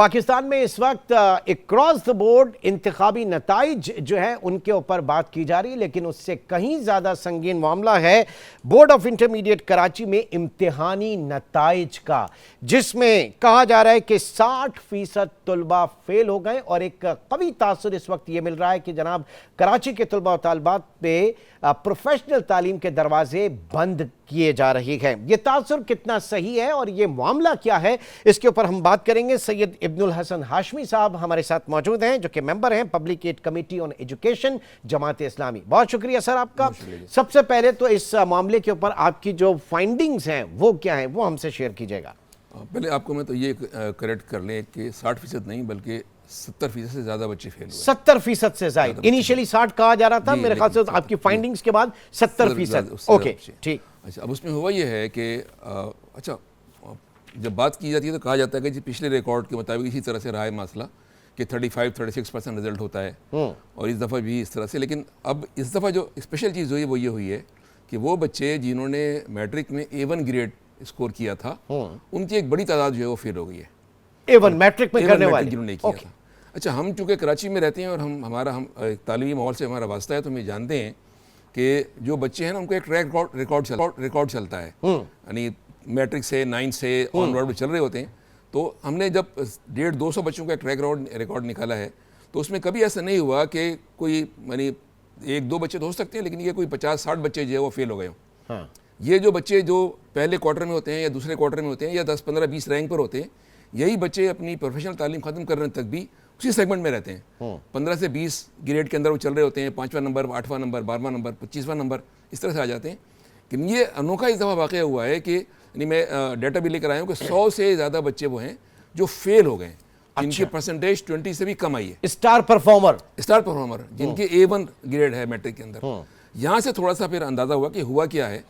पाकिस्तान में इस वक्त अक्रॉस द बोर्ड इंतखाबी नताइज जो है उनके ऊपर बात की जा रही है, लेकिन उससे कहीं ज़्यादा संगीन मामला है बोर्ड ऑफ इंटरमीडिएट कराची में इम्तिहानी नताइज का, जिसमें कहा जा रहा है कि 60% तलबा फेल हो गए। और एक कवी तासुर इस वक्त ये मिल रहा है कि जनाब कराची के तलबा और तालिबात पे प्रोफेशनल तालीम के दरवाजे बंद किए जा रहे हैं। ये तासुर कितना सही है और ये मामला क्या है, इसके ऊपर हम बात करेंगे। सैयद इब्नुल हसन हाशमी साहब हमारे साथ मौजूद हैं, जो कि मेंबर हैं public aid committee on education Jamaat Islami. बहुत शुक्रिया सर आपका। सबसे पहले तो इस मामले के ऊपर आपकी जो फाइंडिंग्स हैं वो क्या है, वो हमसे शेयर कीजिएगा। पहले आपको मैं तो ये करेक्ट कर लें कि 60% नहीं बल्कि 70% से ज़्यादा बच्चे फेल हुए। 70% से ज़्यादा। इनिशियली 60 कहा जा रहा था, मेरे ख्याल से आपकी फाइंडिंग्स के बाद 70%। ओके ठीक। अच्छा, अब उसमें हुआ ये है कि अच्छा, जब बात की जाती है तो कहा जाता है कि जी पिछले रिकॉर्ड के मुताबिक इसी तरह से रहा है मसला कि 35-36% रिजल्ट होता है और इस दफ़ा भी इस तरह से। लेकिन अब इस दफ़ा जो स्पेशल चीज़ हुई वो ये हुई है कि वो बच्चे जिन्होंने मैट्रिक में A1 ग्रेड स्कोर किया था उनकी एक बड़ी तादाद जो है वो फेल हो गई है। A1 मैट्रिक में करने वाले जिन्होंने किया था। अच्छा, हम चूँकि कराची में रहते हैं और हम तालीमी माहौल से हमारा वास्ता है, तो हम जानते हैं कि जो बच्चे हैं ना उनको एक ट्रैक रिकॉर्ड चलता है, यानी मैट्रिक से 9 से ऑनवर्ड चल रहे होते हैं। तो हमने जब 150-200 बच्चों का ट्रैक रिकॉर्ड निकाला है तो उसमें कभी ऐसा नहीं हुआ कि कोई यानी 1-2 बच्चे तो हो सकते हैं, लेकिन ये कोई 50-60 बच्चे जो है वो फेल हो गए हों। ये जो बच्चे जो पहले क्वार्टर में होते हैं या दूसरे क्वार्टर में होते हैं या 10, 15, 20 रैंक पर होते हैं, यही बच्चे अपनी प्रोफेशनल तालीम ख़त्म करने तक भी उसी सेगमेंट में रहते हैं। 15 से 20 ग्रेड के अंदर वो चल रहे होते हैं, 5वां नंबर, 8वां नंबर, 12वां नंबर, 25वां नंबर, इस तरह से आ जाते हैं। लेकिन ये अनोखा इस दफ़ा वाक़या हुआ है कि यानी मैं डाटा भी लेकर आया हूँ कि 100 से ज़्यादा बच्चे वो हैं जो फेल हो गए, जिनकी परसेंटेज 20 से भी कम आई है। स्टार परफॉर्मर जिनके A1 ग्रेड है मैट्रिक के अंदर। यहाँ से थोड़ा सा फिर अंदाज़ा हुआ कि हुआ क्या है।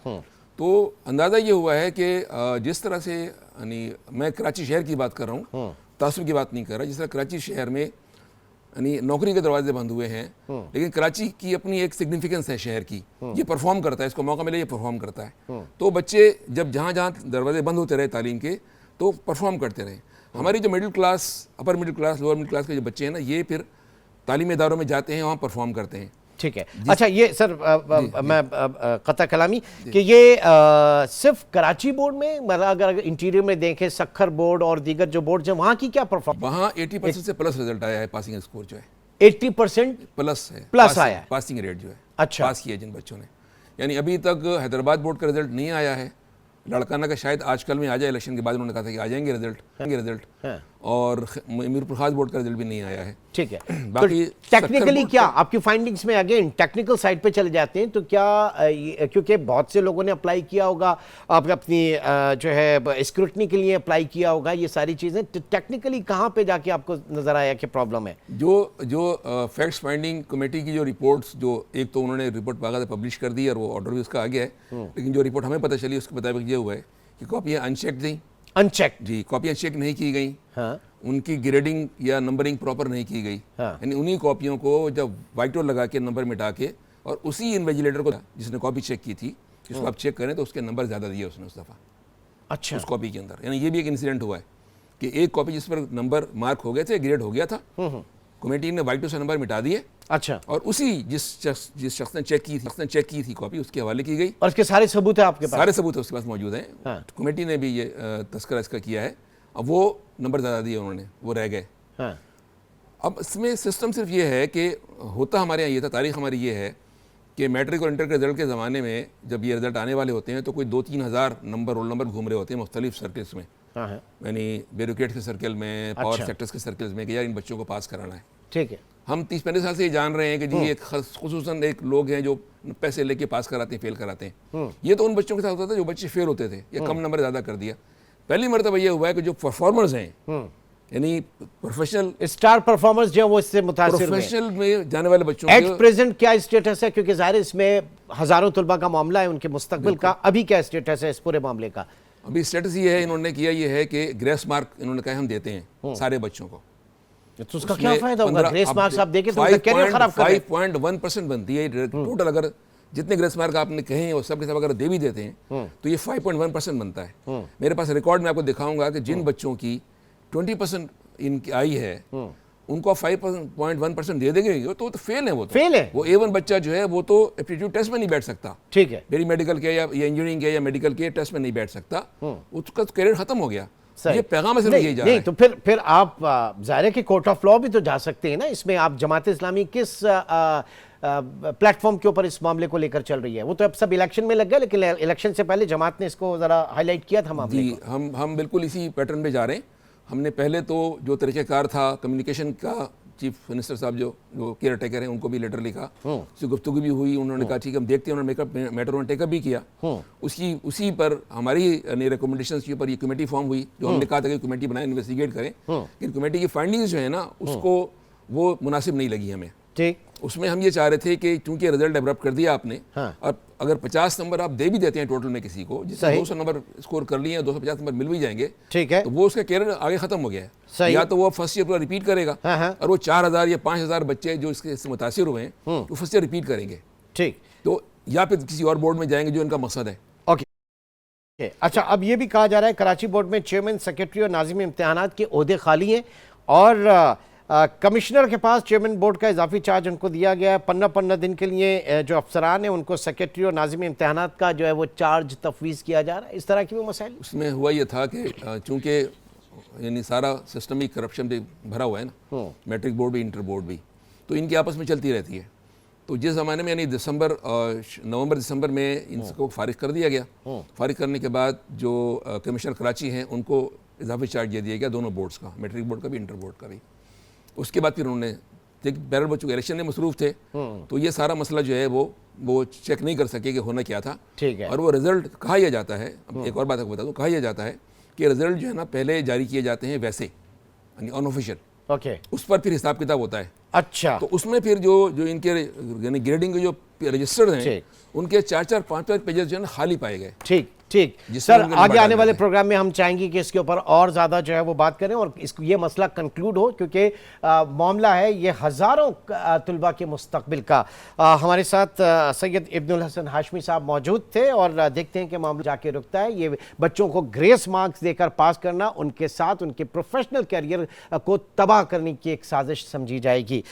तो अंदाज़ा ये हुआ है कि जिस तरह से यानी मैं कराची शहर की बात कर रहा हूँ, तासुब की बात नहीं कर रहा। जिस तरह कराची शहर में यानी नौकरी के दरवाजे बंद हुए हैं, लेकिन कराची की अपनी एक सिग्निफिकेंस है शहर की, ये परफॉर्म करता है, इसको मौका मिले ये परफॉर्म करता है। तो बच्चे जब जहाँ जहाँ दरवाजे बंद होते रहे तालीम के, तो परफॉर्म करते रहे। हमारी जो middle class, upper middle class, lower middle class के जो बच्चे हैं ना, ये फिर तालीमी इदारों में जाते हैं, वहाँ परफॉर्म करते हैं। ठीक है। अच्छा, ये सर मैं कता कलामी कि ये सिर्फ कराची बोर्ड में, मतलब अगर इंटीरियर में देखें सखर बोर्ड और दीगर जो बोर्ड हैं वहाँ की क्या परफॉर्मेंस? वहाँ 80% से प्लस रिजल्ट आया है, पासिंग स्कोर जो है 80% प्लस है, प्लस आया है, पासिंग रेट जो है। अच्छा, पास किया जिन बच्चों ने, यानी अभी तक हैदराबाद बोर्ड का रिजल्ट नहीं आया है। लड़काना का शायद आजकल में आ जाए, इलेक्शन के बाद उन्होंने कहा था कि आ जाएंगे रिजल्ट, और मीरपुर खास बोर्ड का रिजल्ट भी नहीं आया है। ठीक है। बाकी तो टेक्निकली क्या आपकी फाइंडिंग्स में, अगेन टेक्निकल साइड पे चले जाते हैं, तो क्या क्योंकि बहुत से लोगों ने अप्लाई किया होगा, आप अपनी जो है स्क्रूटनी के लिए अप्लाई किया होगा, ये सारी चीज़ें, तो टेक्निकली कहाँ पे जाके आपको नजर आया कि प्रॉब्लम है? जो फैक्ट्स फाइंडिंग कमेटी की जो रिपोर्ट्स, जो एक तो उन्होंने रिपोर्ट बाकायदा पब्लिश कर दी और वो ऑर्डर भी उसका आ गया है, लेकिन जो रिपोर्ट हमें पता चली उसके मुताबिक ये हुआ है कि कॉपियाँ अनचेक्ड थी। अनचेक्ड जी, कॉपियाँ चेक नहीं की गई। उनकी ग्रेडिंग या नंबरिंग प्रॉपर नहीं की गई। यानी उन्हीं कॉपियों को जब वाइटो लगा के नंबर मिटा के और उसी इन्विजिलेटर को जिसने कॉपी चेक की थी, जिसको आप चेक करें तो उसके नंबर ज़्यादा दिए उसने उस दफ़ा। अच्छा, उस कॉपी के अंदर। यानी ये भी एक इंसिडेंट हुआ है कि एक कॉपी जिस पर नंबर मार्क हो गए थे, ग्रेड हो गया था, कमेटी ने वाइटो से नंबर मिटा दिए। अच्छा, और उसी जिस शख्स ने चेक की थी कॉपी, उसके हवाले की गई। और इसके सारे सबूत है आपके पास? सारे सबूत उसके पास मौजूद हैं। कमेटी ने भी ये तस्करा इसका किया है। अब वो नंबर ज़्यादा दिए उन्होंने, वो रह गए। अब इसमें सिस्टम सिर्फ ये है कि होता हमारे यहाँ ये था, तारीख हमारी ये है कि मैट्रिक और इंटर के रिजल्ट के ज़माने में जब ये रिजल्ट आने वाले होते हैं तो कोई 2-3 हज़ार रोल नंबर घूम रहे होते हैं मुख्तलिफ सर्कल्स में, यानी ब्यूरोक्रेट के सर्कल में, पावर सेक्टर्स के सर्कल्स में, कि यार इन बच्चों को पास कराना है। ठीक है। हम 30-35 साल से ये जान रहे हैं कि जी एक खुसूसन एक लोग हैं जो पैसे लेके पास कराते हैं, फेल कराते हैं। ये तो उन बच्चों के साथ होता था जो बच्चे फेल होते थे या कम नंबर ज़्यादा कर दिया। पहली मरतबा ये हुआ है कि जो परफॉर्मर्स हैं, यानी प्रोफेशनल स्टार परफॉर्मर्स जो वो इससे मुतासिर प्रोफेशनल में जाने वाले बच्चों एट प्रेजेंट क्या स्टेटस है? क्योंकि ज़ाहिर इसमें हज़ारों तलबा का मामला है, उनके मुस्तकबिल का अभी क्या स्टेटस है इस पूरे मामले का? अभी स्टेटस ये है, इन्होंने किया ये है कि ग्रेस मार्क इन्होंने कहा हम देते हैं सारे बच्चों को। तो उसका क्या फायदा होगा? ग्रेस मार्क्स आप देखें तो कैरियर खराब कर रहे हैं। 5.1% बनती है टोटल। अगर जितने ग्रेस मार्क आपने कहे हैं वो सब के सब अगर दे भी देते हैं तो ये 5.1% बनता है। मेरे पास रिकॉर्ड में आपको दिखाऊंगा कि जिन बच्चों की 20% इनकी आई है उनको 5.1% दे देंगे तो फेल है। वो तो फेल है। वो A1 बच्चा जो है वो तो एप्टीट्यूड टेस्ट में नहीं बैठ सकता, ठीक है, मेरी मेडिकल के या इंजीनियरिंग के या मेडिकल के टेस्ट में नहीं बैठ सकता, उसका करियर खत्म हो गया। ये पैगाम सिर्फ यही जा रहा है। तो फिर आप ज़ाहिर है कि कोर्ट ऑफ लॉ भी तो जा सकते हैं ना इसमें। आप जमात इस्लामी किस प्लेटफॉर्म के ऊपर इस मामले को लेकर चल रही है? वो तो अब सब इलेक्शन में लग गया, लेकिन इलेक्शन से पहले जमात ने इसको जरा हाईलाइट किया था मामले जी, हम बिल्कुल इसी पैटर्न पे जा रहे हैं। हमने पहले तो जो तरीक़ेकार था कम्युनिकेशन का, चीफ मिनिस्टर साहब जो केयर टेकर हैं उनको भी लेटर लिखा, उसकी गुफ्तगू भी हुई, उन्होंने कहा ठीक है हम देखते हैं, उन्होंने मैटर उन्होंने टेकअप भी किया। उसी पर हमारी रिकमेंडेशंस के ऊपर ये कमेटी फॉर्म हुई, जो हमने कहा था कि कमेटी बनाए, इन्वेस्टिगेट करें। लेकिन कमेटी की फाइंडिंग्स जो है ना उसको वो मुनासिब नहीं लगी हमें। ठीक, उसमें हम ये चाह रहे थे कि चूंकि रिजल्ट डेवलप कर दिया आपने, और अगर 50 नंबर आप दे भी देते हैं टोटल में किसी को, जिससे 200 नंबर स्कोर कर लिए, 250 नंबर मिल भी जाएंगे, ठीक है, तो वो उसका कैरियर आगे खत्म हो गया है। या तो वो फर्स्ट ईयर पूरा रिपीट करेगा, और वो 4000 या 5000 बच्चे जो इससे मुतासिर हुए हैं वो फर्स्ट ईयर रिपीट करेंगे, ठीक, तो या फिर किसी और बोर्ड में जाएंगे जो इनका मकसद है। ओके, अच्छा, अब ये भी कहा जा रहा है कराची बोर्ड में चेयरमैन, सेक्रेटरी और नाज़िम इम्तिहानात के ओहदे खाली हैं, और कमिश्नर के पास चेयरमैन बोर्ड का इजाफी चार्ज उनको दिया गया है। 15 दिन के लिए जो अफसरान हैं उनको सेक्रेटरी और नाज़िम इम्तिहानात का जो है वो चार्ज तफवीज़ किया जा रहा है। इस तरह की भी मसाइल उसमें हुआ ये था कि चूंकि यानी सारा सिस्टमिक करप्शन पे भरा हुआ है ना, मैट्रिक बोर्ड भी इंटर बोर्ड भी, तो इनकी आपस में चलती रहती है। तो जिस ज़माने में यानी नवंबर दिसंबर में इनको फारिग कर दिया गया, फारिग करने के बाद जो कमिश्नर कराची हैं उनको इजाफी चार्ज दे दिया गया दोनों बोर्ड्स का, मैट्रिक बोर्ड का भी इंटर बोर्ड का भी। उसके बाद फिर उन्होंने बैरल बच्चों के इलेक्शन में मसरूफ थे, तो ये सारा मसला जो है वो चेक नहीं कर सके कि होना क्या था। ठीक है, और वो रिजल्ट कहा यह जाता है, अब एक और बात आपको बता दूं, कहा यह जाता है कि रिजल्ट जो है ना पहले जारी किए जाते हैं वैसे, यानी अनऑफिशियल, ओके, उस पर फिर हिसाब किताब होता है। अच्छा, तो उसमें फिर जो इनके यानी ग्रेडिंग के जो रजिस्टर्ड हैं उनके 4-4, 5-5 पेजेस जो है ना खाली पाए गए। ठीक ठीक सर, आगे आने वाले प्रोग्राम में हम चाहेंगे कि इसके ऊपर और ज़्यादा जो है वो बात करें और इसको ये मसला कंक्लूड हो, क्योंकि मामला है ये हज़ारों तुलबा के मुस्तकबिल का। हमारे साथ सैयद इब्नुल हसन हाशमी साहब मौजूद थे, और देखते हैं कि मामला जाके रुकता है। ये बच्चों को ग्रेस मार्क्स देकर पास करना उनके साथ उनके प्रोफेशनल कैरियर को तबाह करने की एक साजिश समझी जाएगी।